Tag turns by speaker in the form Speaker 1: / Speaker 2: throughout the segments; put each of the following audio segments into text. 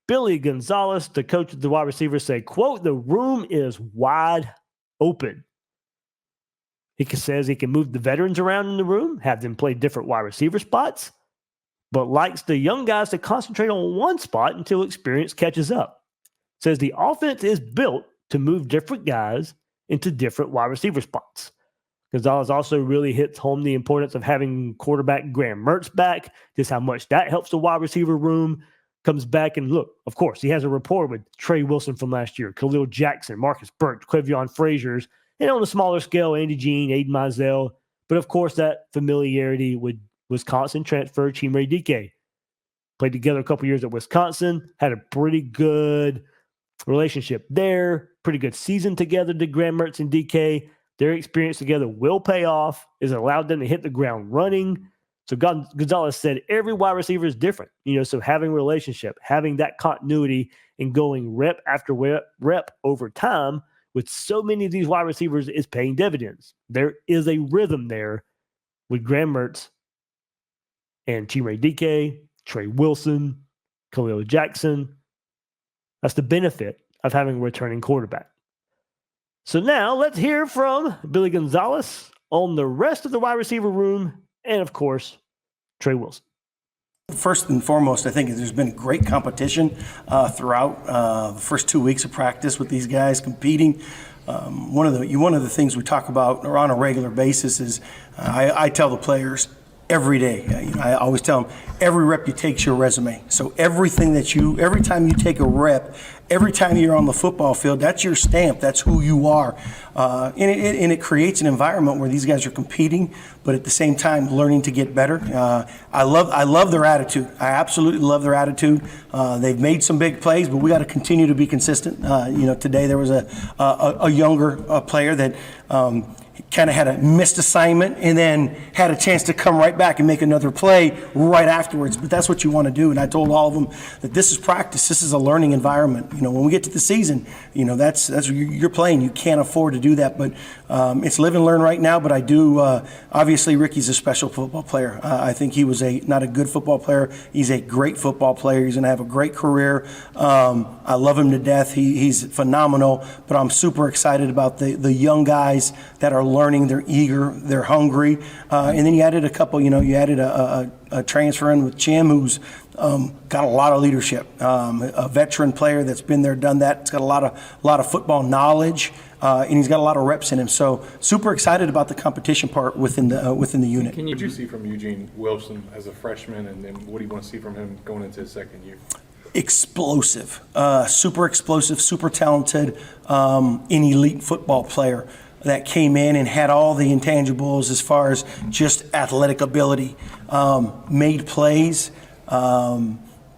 Speaker 1: Billy Gonzalez, the coach of the wide receivers, said, quote, "The room is wide open." He says he can move the veterans around in the room, have them play different wide receiver spots, but likes the young guys to concentrate on one spot until experience catches up. Says the offense is built to move different guys into different wide receiver spots. Gonzalez also really hits home the importance of having quarterback Graham Mertz back, just how much that helps the wide receiver room. Comes back and look, of course, he has a rapport with Tre Wilson from last year, Khalil Jackson, Marcus Burke, Quavion Frazier's, and on a smaller scale, Andy Jean, Aiden Mizell. But of course, that familiarity with Wisconsin transfer Chimere Dike. Played together a couple years at Wisconsin, had a pretty good relationship there, pretty good season together to Graham Mertz and DK. Their experience together will pay off. It's allowed them to hit the ground running. So Gonzalez said every wide receiver is different, so having a relationship, having that continuity and going rep after rep over time with so many of these wide receivers is paying dividends. There is a rhythm there with Graham Mertz and Chimere Dike, Tre Wilson, Khalil Jackson. That's the benefit of having a returning quarterback. So now let's hear from Billy Gonzalez on the rest of the wide receiver room and, of course, Tre Wilson.
Speaker 2: First and foremost, I think there's been great competition throughout the first 2 weeks of practice with these guys competing. One of the things we talk about on a regular basis is I tell the players every day. I always tell them every rep you take is your resume. So every time you take a rep, every time you're on the football field, that's your stamp. That's who you are. And it creates an environment where these guys are competing, but at the same time learning to get better. I love their attitude. I absolutely love their attitude. They've made some big plays, but we got to continue to be consistent. Today there was a younger player that kind of had a missed assignment and then had a chance to come right back and make another play right afterwards. But that's what you want to do. And I told all of them that this is practice. This is a learning environment. When we get to the season, that's you're playing. You can't afford to do that. But it's live and learn right now. But I do. Obviously, Ricky's a special football player. I think he was not a good football player. He's a great football player. He's going to have a great career. I love him to death. He's phenomenal. But I'm super excited about the young guys that are learning. They're eager. They're hungry. And then you added a couple. You added a transfer in with Chim, who's got a lot of leadership. A veteran player that's been there, done that. It's got a lot of football knowledge, and he's got a lot of reps in him. So super excited about the competition part within the unit.
Speaker 3: What did you see from Eugene Wilson as a freshman, and then what do you want to see from him going into his second year?
Speaker 2: Explosive, super explosive, super talented, an elite football player that came in and had all the intangibles as far as just athletic ability, made plays,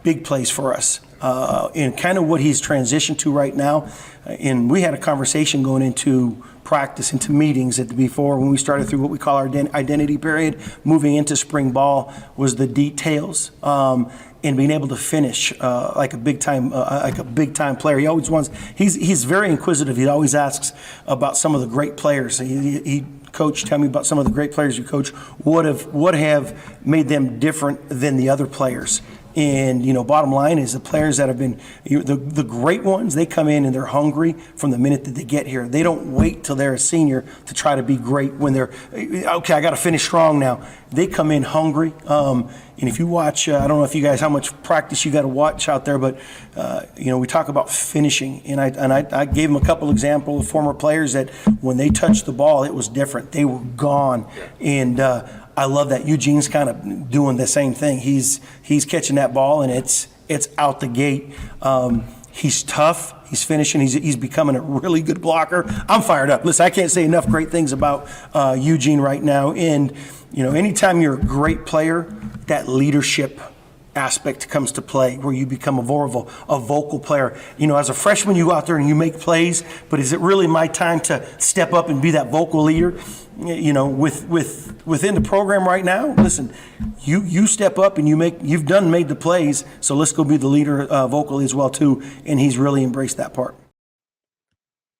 Speaker 2: big plays for us. And kind of what he's transitioned to right now. And we had a conversation going into practice, into meetings before when we started through what we call our identity period, moving into spring ball, was the details. And being able to finish like a big time player. He always wants. He's very inquisitive. He always asks about some of the great players. Coach, tell me about some of the great players you coach. What have made them different than the other players? And, bottom line is the players that have been the great ones, they come in and they're hungry from the minute that they get here. They don't wait till they're a senior to try to be great when they're, okay, I got to finish strong now. They come in hungry. And if you watch, I don't know if you guys, how much practice you got to watch out there, but, we talk about finishing. And I gave them a couple examples of former players that when they touched the ball, it was different. They were gone. And, I love that Eugene's kind of doing the same thing. He's catching that ball and it's out the gate. He's tough. He's finishing. He's becoming a really good blocker. I'm fired up. Listen, I can't say enough great things about Eugene right now. And anytime you're a great player, that leadership aspect comes to play, where you become a vocal player. As a freshman, you go out there and you make plays, but is it really my time to step up and be that vocal leader? Within the program right now, listen, you step up and you've made the plays, so let's go be the leader vocally as well too, and he's really embraced that part.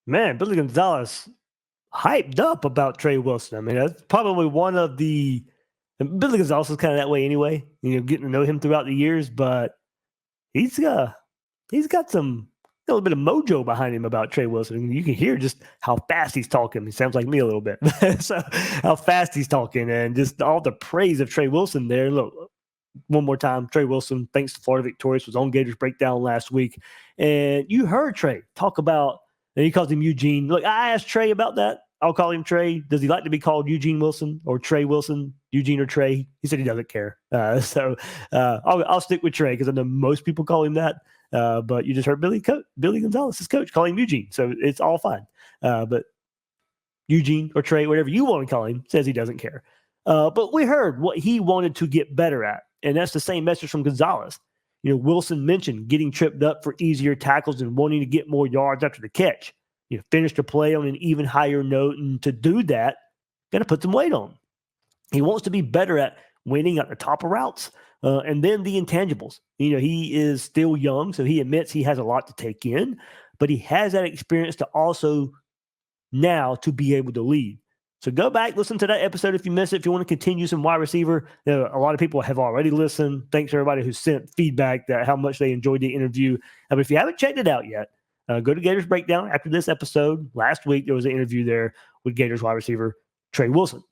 Speaker 1: Man, Billy Gonzalez hyped up about Tre Wilson. I mean, that's probably one of the Billy Gonzalez is kind of that way anyway, getting to know him throughout the years, but he's he's got a little bit of mojo behind him about Tre Wilson. And you can hear just how fast he's talking. He sounds like me a little bit. So how fast he's talking and just all the praise of Tre Wilson there. Look, one more time, Tre Wilson, thanks to Florida Victorious, was on Gators Breakdown last week. And you heard Tre talk about, and he calls him Eugene. Look, I asked Tre about that. I'll call him Trey. Does he like to be called Eugene Wilson or Tre Wilson? Eugene or Trey? He said he doesn't care. So I'll stick with Trey because I know most people call him that. But you just heard Billy Gonzalez, his coach, call him Eugene. So it's all fine. But Eugene or Trey, whatever you want to call him, says he doesn't care. But we heard what he wanted to get better at. And that's the same message from Gonzales. Wilson mentioned getting tripped up for easier tackles and wanting to get more yards after the catch. Finish the play on an even higher note. And to do that, got to put some weight on. He wants to be better at winning at the top of routes. And then the intangibles. He is still young, so he admits he has a lot to take in, but he has that experience to also now to be able to lead. So go back, listen to that episode if you missed it. If you want to continue some wide receiver, a lot of people have already listened. Thanks to everybody who sent feedback that how much they enjoyed the interview. But if you haven't checked it out yet, go to Gators Breakdown after this episode. Last week, there was an interview there with Gators wide receiver Tre Wilson.